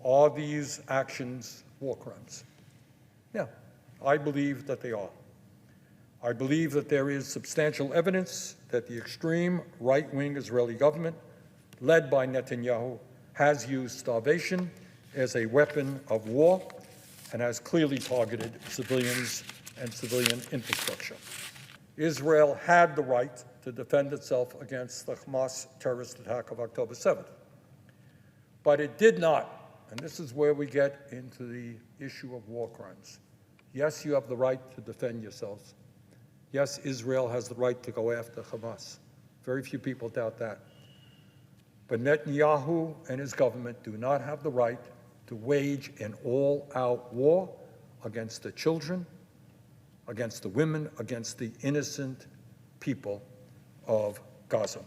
Are these actions war crimes? Yeah, I believe that they are. I believe that there is substantial evidence that the extreme right-wing Israeli government, led by Netanyahu, has used starvation as a weapon of war and has clearly targeted civilians and civilian infrastructure. Israel had the right to defend itself against the Hamas terrorist attack of October 7th. But it did not, and this is where we get into the issue of war crimes. Yes, you have the right to defend yourselves. Yes, Israel has the right to go after Hamas. Very few people doubt that. But Netanyahu and his government do not have the right to wage an all-out war against the children, against the women, against the innocent people of Gaza.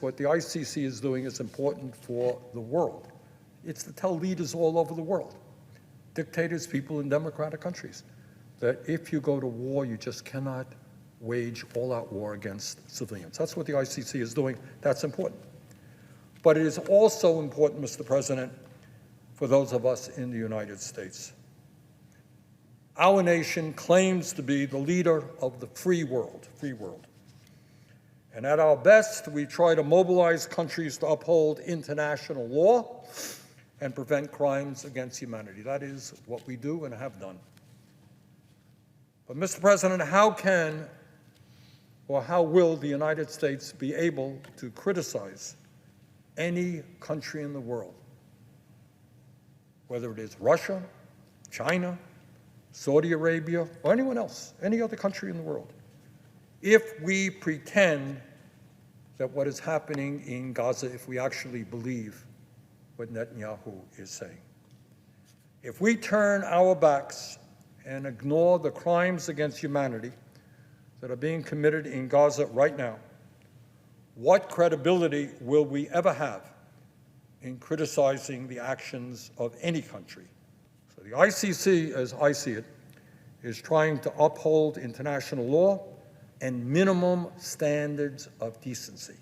What the ICC is doing is important for the world. It's to tell leaders all over the world, dictators, people in democratic countries, that if you go to war, you just cannot wage all-out war against civilians. That's what the ICC is doing. That's important. But it is also important, Mr. President, for those of us in the United States. Our nation claims to be the leader of the free world. And at our best, we try to mobilize countries to uphold international law and prevent crimes against humanity. That is what we do and have done. But, Mr. President, how can or how will the United States be able to criticize any country in the world, whether it is Russia, China, Saudi Arabia, or anyone else, any other country in the world, if we pretend that what is happening in Gaza, if we actually believe what Netanyahu is saying? If we turn our backs and ignore the crimes against humanity that are being committed in Gaza right now, what credibility will we ever have in criticizing the actions of any country? So the ICC, as I see it, is trying to uphold international law and minimum standards of decency.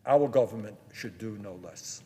Our government should do no less.